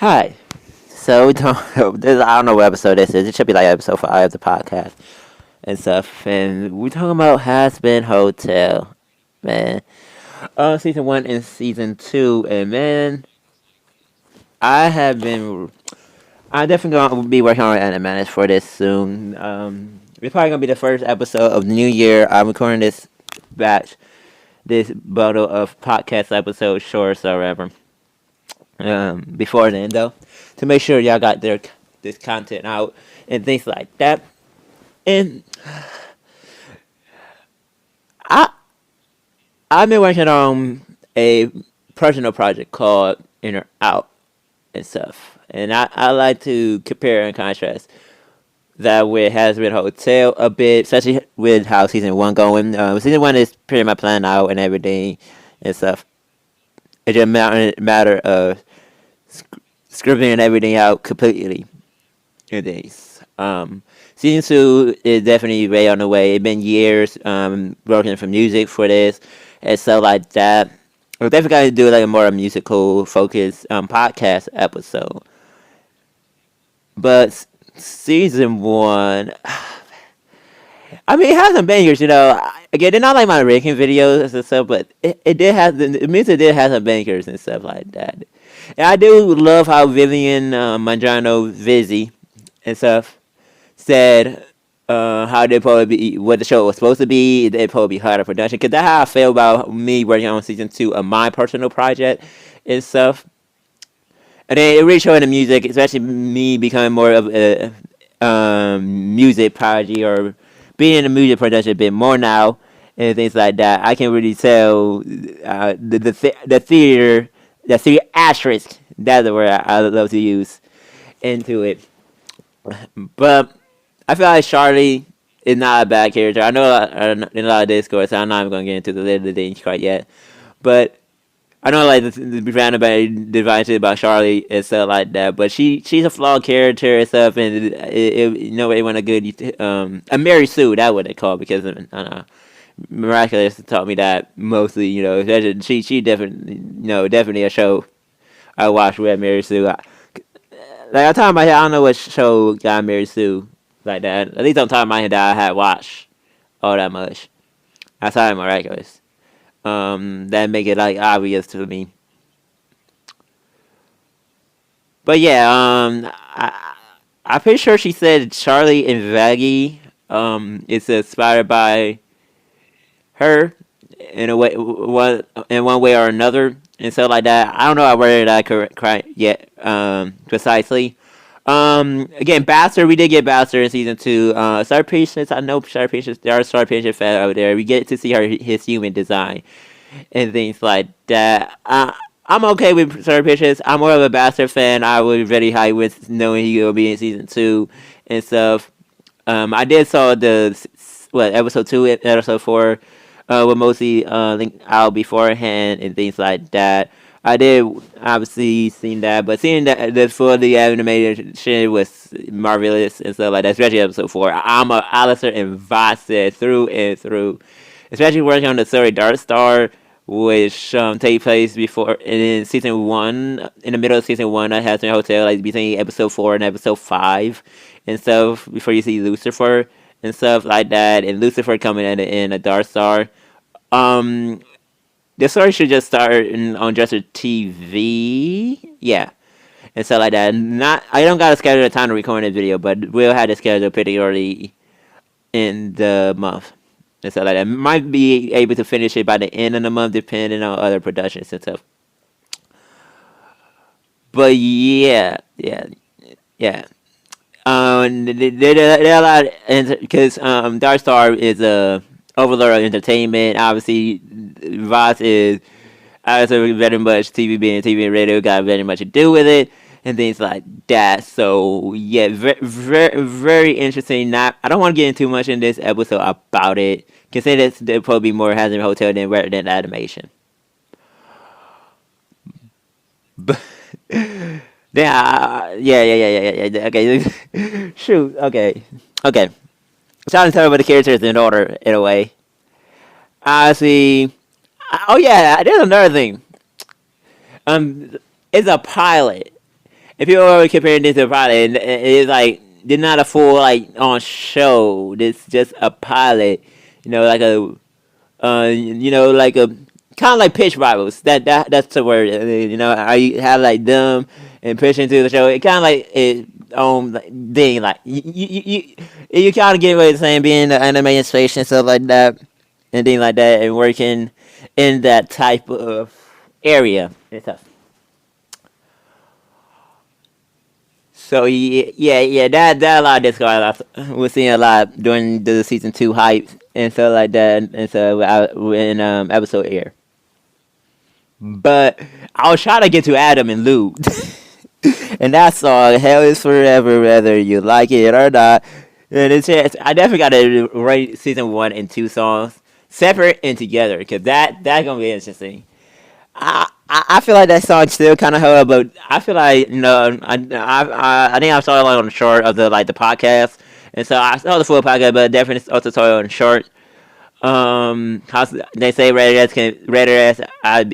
Hi. So we don't. This, I don't know what episode this is. It should be like episode 5 of the podcast and stuff. And we talking about Has Been Hotel, man. Season 1 and season 2, and man, I have been. I'm definitely gonna be working on animatics for this soon. It's probably gonna be the first episode of the new year. I'm recording this batch, this bundle of podcast episodes, shorts or whatever. Before then though, to make sure y'all got this content out and things like that. And I I've been working on a personal project called Inner Out and stuff. And I like to compare and contrast that with Has Been Hotel a bit, especially with how season 1 going. Season 1 is pretty much planned out and everything and stuff. It's just matter of scripting everything out completely in these. Season 2 is definitely way on the way. It's been years working for music for this and stuff like that. We're definitely going to do like a more musical focused podcast episode. But season 1, I mean, it has some bangers, you know. Again, they're not like my ranking videos and stuff, but it did have the music did have some bangers and stuff like that. And I do love how Vivian Mangiano Vizzy and stuff said how they probably be what the show was supposed to be. It'd probably be harder production because that's how I feel about me working on season 2 of my personal project and stuff. And then it really showing the music, especially me becoming more of a music prodigy or being in the music production a bit more now and things like that. I can really tell the theater, the theater asterisk. That's the word I love to use into it. But I feel like Charlie is not a bad character. I know in a lot of Discord, so I'm not even gonna get into the little things quite yet. But I know like the random devices about Charlie and stuff like that, but she's a flawed character and stuff, and you know it went a good a Mary Sue, that's what they call it, because I don't know, Miraculous taught me that mostly, you know. She definitely, you know, definitely a show I watched with Mary Sue. Like on top of my head, I don't know what show got Mary Sue like that. At least on top of my head that I had watched all that much. Outside of Miraculous. That make it like obvious to me. But yeah, I'm pretty sure she said Charlie and Vaggie is inspired by her in a way, in one way or another, and stuff like that. I don't know. I worded that correct yet, precisely. Again, Bastard. We did get Bastard in season 2. Star Patience. I know Star Patience. There are Star Patience fans out there. We get to see his human design and things like that. I'm okay with Star Patience. I'm more of a Bastard fan. I was very high with knowing he will be in season 2 and stuff. I did saw the episode 2, episode 4 with mostly linked out beforehand and things like that. I did obviously seen that, but seeing that the fully animated shit was marvelous and stuff like that, especially episode 4. I'm a Alistair and Vasa through and through, especially working on the story Dark Star, which take place before in season 1, in the middle of season 1. That has been hotel like between episode 4 and episode 5 and stuff before you see Lucifer and stuff like that, and Lucifer coming in a Dark Star. Um, the story should just start on Dresser TV. Yeah. And stuff like that. Not I don't got a schedule of time to record a video, but we'll have the schedule pretty early in the month. And stuff like that. Might be able to finish it by the end of the month depending on other productions and stuff. But yeah. There are a lot because Dark Star is a overlord of entertainment. Obviously, Voss is also very much TV and radio got very much to do with it and things like that. So yeah, very interesting. Not I don't want to get into too much in this episode about it. Can say that there probably more Hazard Hotel than animation. But yeah. Okay, shoot. Okay. Trying to tell you about the characters in order in a way. Honestly, oh yeah, there's another thing. Um, it's a pilot, if you are comparing this to a pilot, it's like they're not a full like on show. It's just a pilot. Like a like a kind of like pitch rivals. That's the word. I have like them and pushing through the show. It kind of like it like, thing like you kind of get what it's saying, being the animated space and stuff like that, and things like that, and working in that type of area. It's tough. So yeah, that a lot of discard. We're seeing a lot during the season 2 hype and stuff like that, and so when episode air. But I was trying to get to Adam and Lou, and that song "Hell Is Forever," whether you like it or not. And I definitely got to rate season 1 and 2 songs separate and together because that's gonna be interesting. I feel like that song still kind of held up, but I feel like I think I saw it like on the short of the podcast, and so I saw the full podcast, but definitely also saw it on the short. How they say rated as I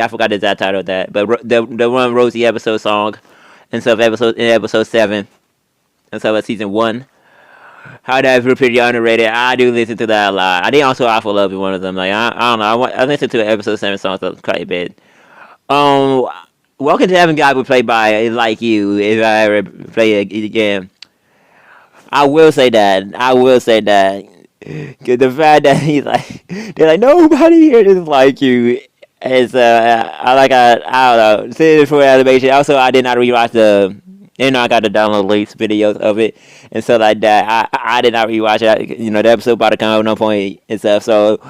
forgot the exact title of that, but the one Rosie episode song, and so episode 7, and so season 1. How that's pretty underrated. I do listen to that a lot. I think also Awful Love is one of them. Like I don't know. I listened to episode 7 songs quite a bit. Um, Welcome to Heaven God would play by Like You if I ever play it again. I will say that. I will say that. 'Cause the fact that he's like, they're like, nobody here is like you. It's I don't know. Seeing it for animation. Also, I did not rewatch the. I got the download links videos of it and stuff like that. I did not rewatch it. The episode about to come out at no point and stuff. So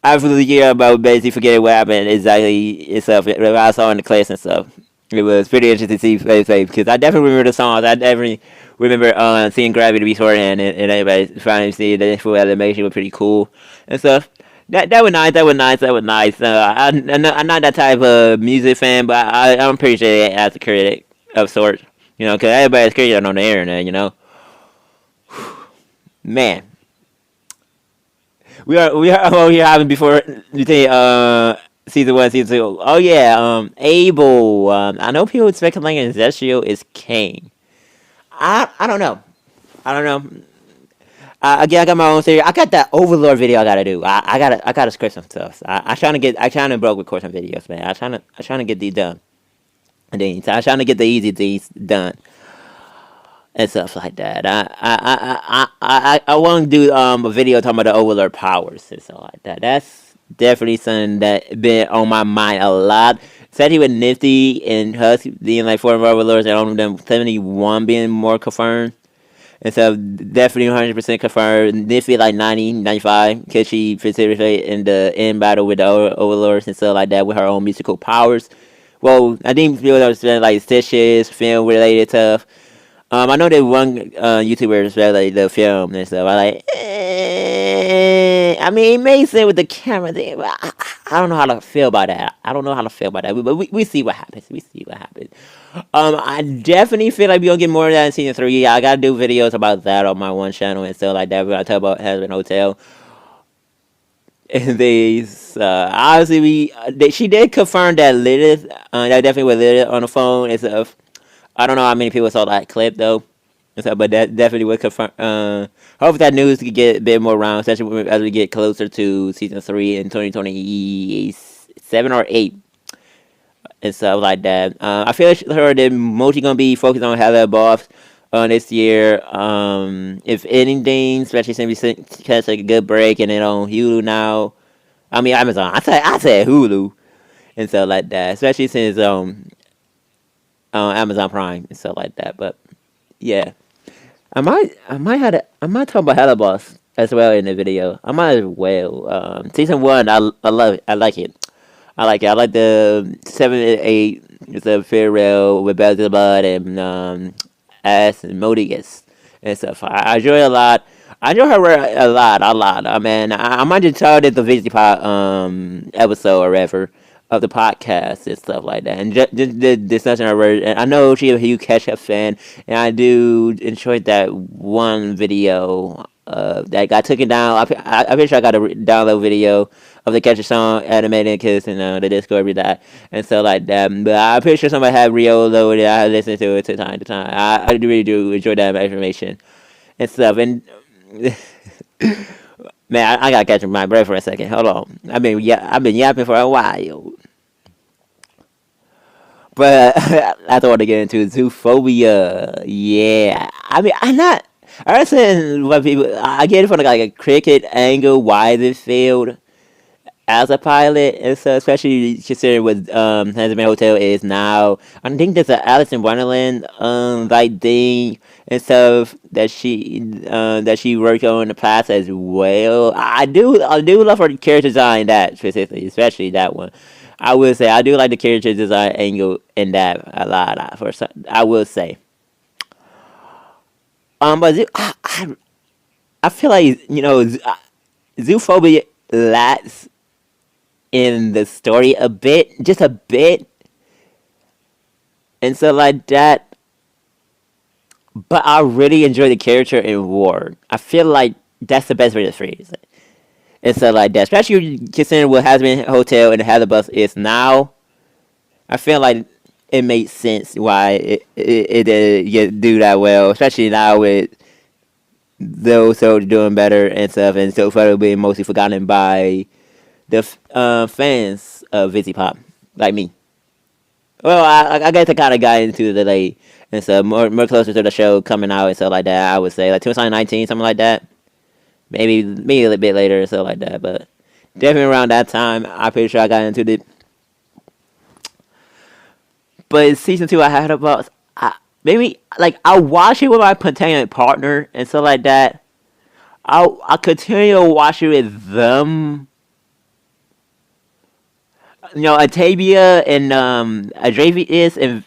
after the year about basically forgetting what happened exactly itself, what I saw in the class and stuff. It was pretty interesting to see face because I definitely remember the songs. I definitely remember seeing Gravity beforehand, and everybody finally see the full animation was pretty cool and stuff. That was nice. That was nice. That was nice. I'm not that type of music fan, but I'm pretty sure as a critic of sorts. Because everybody's critic on the internet. Man, we are having before you think season 1, season 2. Oh yeah, Abel. I know people speculating Zestial is King. I don't know. I don't know. Again, I got my own theory. I got that Overlord video I gotta do. I gotta script some stuff. I trying to broke record some videos, man. I trying to get these done. And then I'm trying to get the easy things done and stuff like that. I want to do a video talking about the Overlord powers and stuff like that. That's definitely something that been on my mind a lot. Especially with Nifty and Husk being like former Overlords and all of them 71 being more confirmed. And so definitely 100% confirmed. Nifty like 90, 95 because she participated in the end battle with the Overlords and stuff like that with her own musical powers. Well, I think people that was like stitches, film related stuff. I know that one YouTuber is like the film and stuff. I like. I mean, it makes sense with the camera thing, but I don't know how to feel about that. I don't know how to feel about that. But we see what happens. We see what happens. I definitely feel like we gonna get more of that in season 3. I gotta do videos about that on my one channel and stuff like that. We're gonna talk about Husband Hotel. And obviously she did confirm that Lilith, that definitely was Lilith on the phone and stuff. I don't know how many people saw that clip though, and stuff, but that definitely would confirm. Hopefully that news could get a bit more around, especially as we get closer to season 3 in 2027 or 8 and stuff like that. I feel like they're mostly gonna be focused on Heather Boss this year. If anything, especially since we catch like a good break and then on Hulu now. I mean Amazon. I said Hulu and stuff like that. Especially since Amazon Prime and stuff like that. But yeah, I might talk about Hello Boss as well in the video. I might as well. Season 1, I love it. I like it. I like it. I like the 7 and 8. It's a farewell with Beelzebub and Ass and Modigus and stuff. I enjoy it a lot. I enjoy her work a lot. I mean, I might just tell it the Vivziepop episode or whatever of the podcast and stuff like that. And just the discussion of her. And I know she's a huge Ketchup fan, and I do enjoy that one video that got taken down. I'm pretty sure I got a download video of the Catcher song animated because the Discord every that and so like that. But I'm pretty sure somebody had Rio loaded. I listened to it to time to time. I really do enjoy that information and stuff. And man, I gotta catch my breath for a second. Hold on. I've been yapping for a while. But I don't want to get into zoophobia. Yeah, I'm not. I understand what people. I get it from like a cricket angle why this failed as a pilot, and so especially considering what Handsome Hotel is now. I think there's a Alice in Wonderland like thing and stuff that she worked on in the past as well. I do love her character design that specifically, especially that one. I will say I do like the character design angle in that a lot. I will say, but I feel like zoophobia lacks in the story a bit, just a bit, and so like that. But I really enjoy the character in War. I feel like that's the best way to phrase it. And so like that, especially considering what has been Hotel and how the bus is now. I feel like it makes sense why it did do that well, especially now with those so doing better and stuff, and so far being mostly forgotten by the fans of Vivziepop, like me. Well, I guess I kind of got into the late and so more closer to the show coming out and stuff like that. I would say like 2019, something like that. Maybe a little bit later and stuff like that, but definitely around that time, I'm pretty sure I got into it. But in season two, I had about maybe like I watch it with my potential partner and stuff like that. I continue to watch it with them. Atavia and Adravius and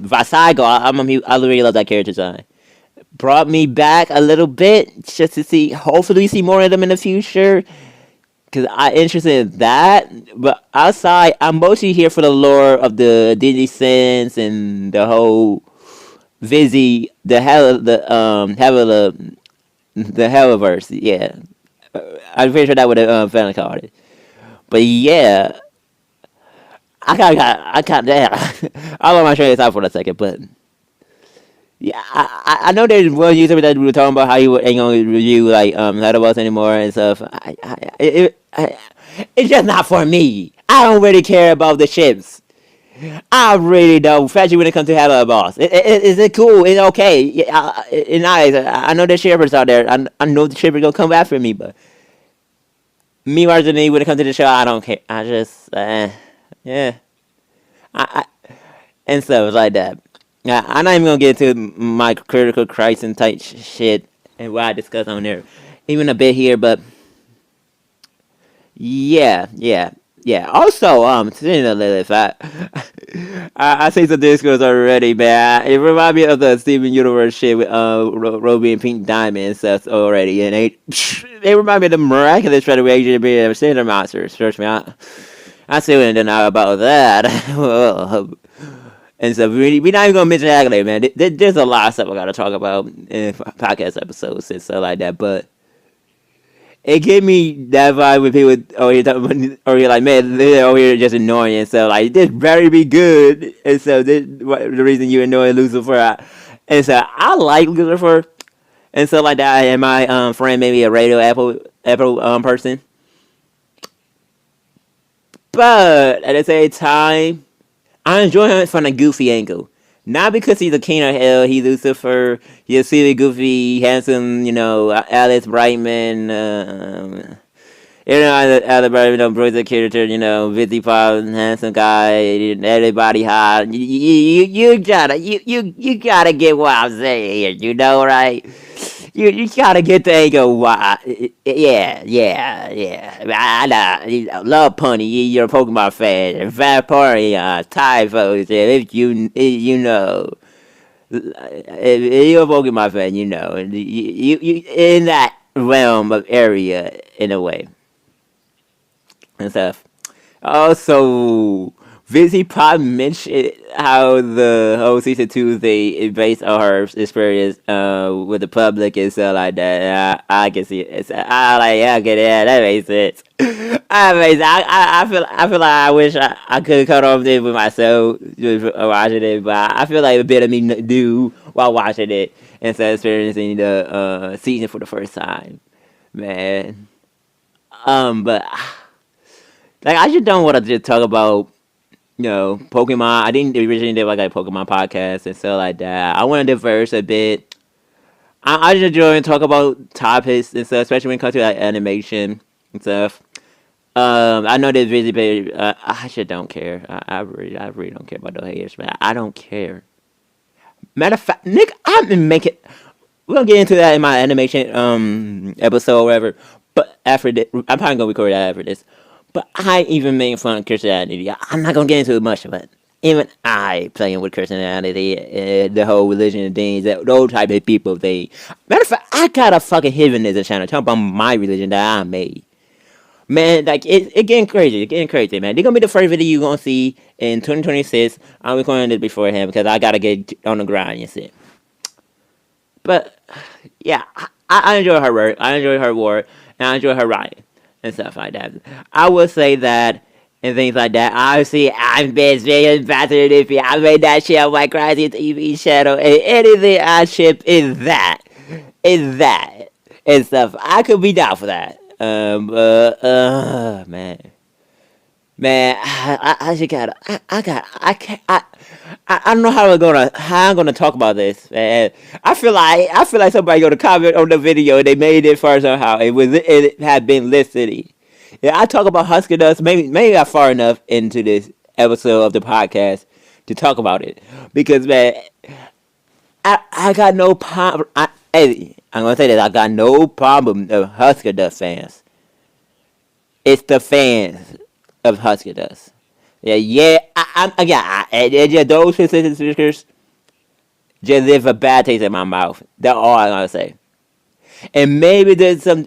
Vasago. I really love that character design. Brought me back a little bit just to see. Hopefully, we see more of them in the future. Cause I'm interested in that, but outside, I'm mostly here for the lore of the Disney sense and the whole Vizzy, the Helliverse. Yeah, I'm pretty sure that would have finally called it. But yeah, I got that. I want my train to stop for a second, but yeah, I know there's one YouTuber that we were talking about how you ain't gonna review like Letterboxd anymore and stuff. It's just not for me. I don't really care about the ships. I really don't, especially when it comes to Letterboxd. Is it cool? It's okay. Yeah, it's nice. I know there's shippers out there. I know the shippers gonna come after me, but me personally, when it comes to the show, I don't care. I just yeah. I and stuff like that. I'm not even gonna get into my critical crisis type shit and what I discuss on there, even a bit here. But yeah. Also, speaking of Lilith, I say some discourse already, man. It reminds me of the Steven Universe shit with Ruby and Pink Diamond and stuff already, and they remind me of the miraculous federation being cinder monsters. Trust me, I still didn't know about that. And so we're not even gonna mention Accolade, man. There's a lot of stuff I gotta talk about in podcast episodes and stuff like that. But it gave me that vibe when people or you're like, man, they're over here just annoying and so like this better be good. And so this the reason you annoy Lucifer. And so I like Lucifer and stuff like that. And my friend maybe a radio Apple person. But at the same time, I enjoy him from a goofy angle. Not because he's a king of hell, he's Lucifer, he's a silly, goofy, handsome, Alice Brightman, Alice Brightman, Bruiser character, Vivziepop, handsome guy, everybody hot. You gotta get what I'm saying here, right? You gotta get the angle. Why? Yeah. I love Punny. You're a Pokemon fan. Vaporeon, Typhus. If you know, if you're a Pokemon fan, you in that realm of area in a way and stuff. Also, Vivziepop mentioned how the whole season 2 they based on her experience with the public and stuff like that. And I can see it. I like yeah, I get it. Yeah, that makes sense. I feel like I wish I could cut off this with myself just watching it, but I feel like a bit of me do while watching it instead of experiencing the season for the first time, man. But like I just don't want to just talk about Pokemon. I didn't originally do like a Pokemon podcast and stuff like that. I want to diverse a bit. I just enjoy and talk about topics and stuff, especially when it comes to like animation and stuff. I know this busy page. I just don't care. I really don't care about the haters, man. I don't care. Matter of fact, Nick, I've been making. We're gonna get into that in my animation episode or whatever. But after this, I'm probably gonna record that after this. But I even made fun of Christianity. I'm not gonna get into much of it. Even I playing with Christianity, the whole religion and things, those type of people. Matter of fact, I got a fucking Heathenism channel talking about my religion that I made. Man, like it getting crazy. It's getting crazy, man. They're gonna be the first video you're gonna see in 2026. I'm recording this beforehand because I gotta get on the grind, you see. But yeah, I enjoy her work. I enjoy her work, and I enjoy her writing and stuff like that. I would say that and things like that. Obviously, I'm best very faster than if I made that shit on my crazy TV channel, and anything I ship is that and stuff. I could be down for that. Man, I just gotta, I can't, I don't know how I'm gonna talk about this, man. I feel like somebody gonna comment on the video and they made it far somehow. It had been listed. Yeah, I talk about Husker Dust. Maybe I'm far enough into this episode of the podcast to talk about it because man, I got no problem. Hey, I'm gonna say this. I got no problem of Husker Dust fans. It's the fans of Husker Dust. Yeah. Yeah. Those specific speakers just leave a bad taste in my mouth. That's all I'm gonna say. And maybe there's some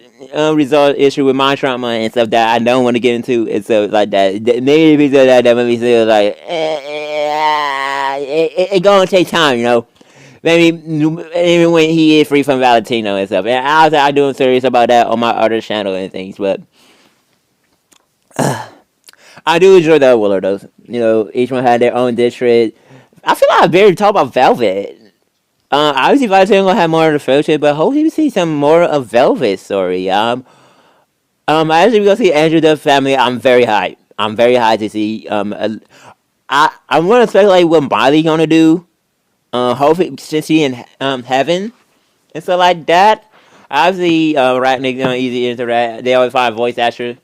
result issue with my trauma and stuff that I don't want to get into and stuff like that. Maybe that made me feel like it gonna take time, Maybe even when he is free from Valentino and stuff. And I doing serious about that on my other channel and things, but I do enjoy the Willer though. Each one had their own district. I feel like I barely talk about Velvet. Obviously, Valentino gonna have more of the fellowship, but hopefully we see some more of Velvet's story. Actually, we gonna see Andrew Duff's family. I'm very hyped. I'm very hyped to see. I'm gonna speculate what Miley gonna do. Hopefully, since she in heaven and stuff like that. Obviously, rap niggas easy to interact. They always find voice actors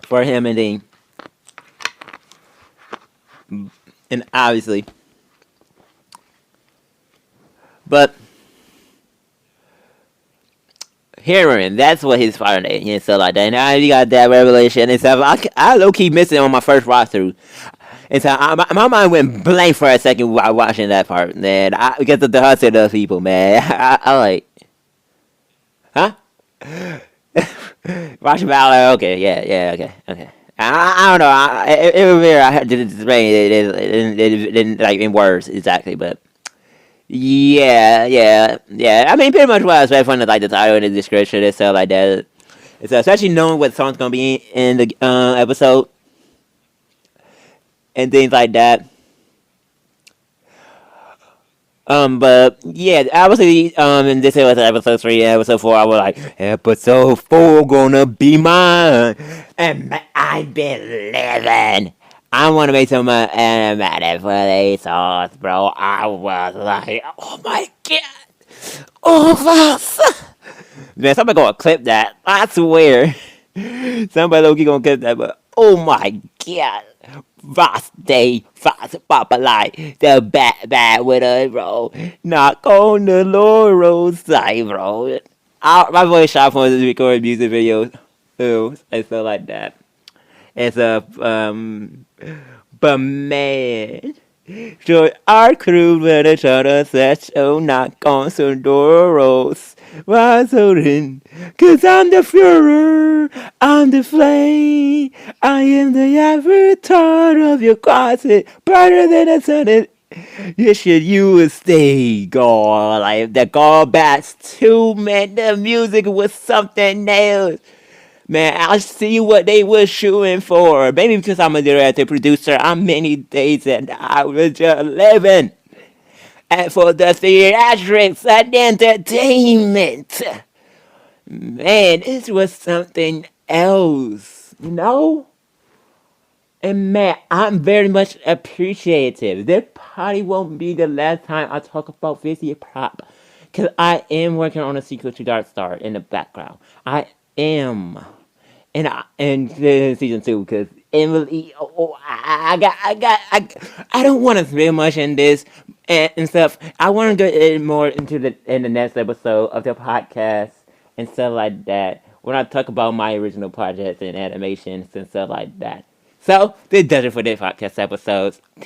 for him and then, and obviously, but Heron, that's what his fire name and stuff like that. Now he got that revelation and stuff. I low key missed it on my first watch through. And so my mind went blank for a second while watching that part, man. Because of the hustle of those people, man. I like, huh? Watch Valor, okay, yeah, okay. I don't know. It was weird. I had to explain it didn't like in words exactly, but yeah. I mean, pretty much what I was from the the title and the description and stuff like that. It's especially knowing what song's gonna be in the episode and things like that. But yeah, obviously, and this was episode 3 and episode 4, I was like, episode 4 gonna be mine. And I've been living. I want to make some animated for these songs, bro. I was like, oh my god. Oh, man, somebody gonna clip that. I swear. Somebody low-key gonna clip that, but oh my god. Fast day, fast papa like the bad with us, bro. Knock on the laurel side, bro. My voice shot for to record music videos, and stuff like that. It's but man, So our crew with each other said, so knock on some doors. Why so then? Cause I'm the Führer, I'm the flame, I am the avatar of your closet, brighter than the sun. You should you would stay, God. Like the God Bats too, man. The music was something else. Man, I see what they were shooting for. Maybe because I'm a director, producer, I'm many days and I was just living. And for the theatrics and entertainment. Man, this was something else. You know? And man, I'm very much appreciative. This probably won't be the last time I talk about Vivziepop. Because I am working on a sequel to Dark Star in the background. I am. And season two, because Emily, I don't want to spend much in this and stuff. I want to go more into the next episode of the podcast and stuff like that. When I talk about my original projects and animations and stuff like that. So this does it for this podcast episode. Peace.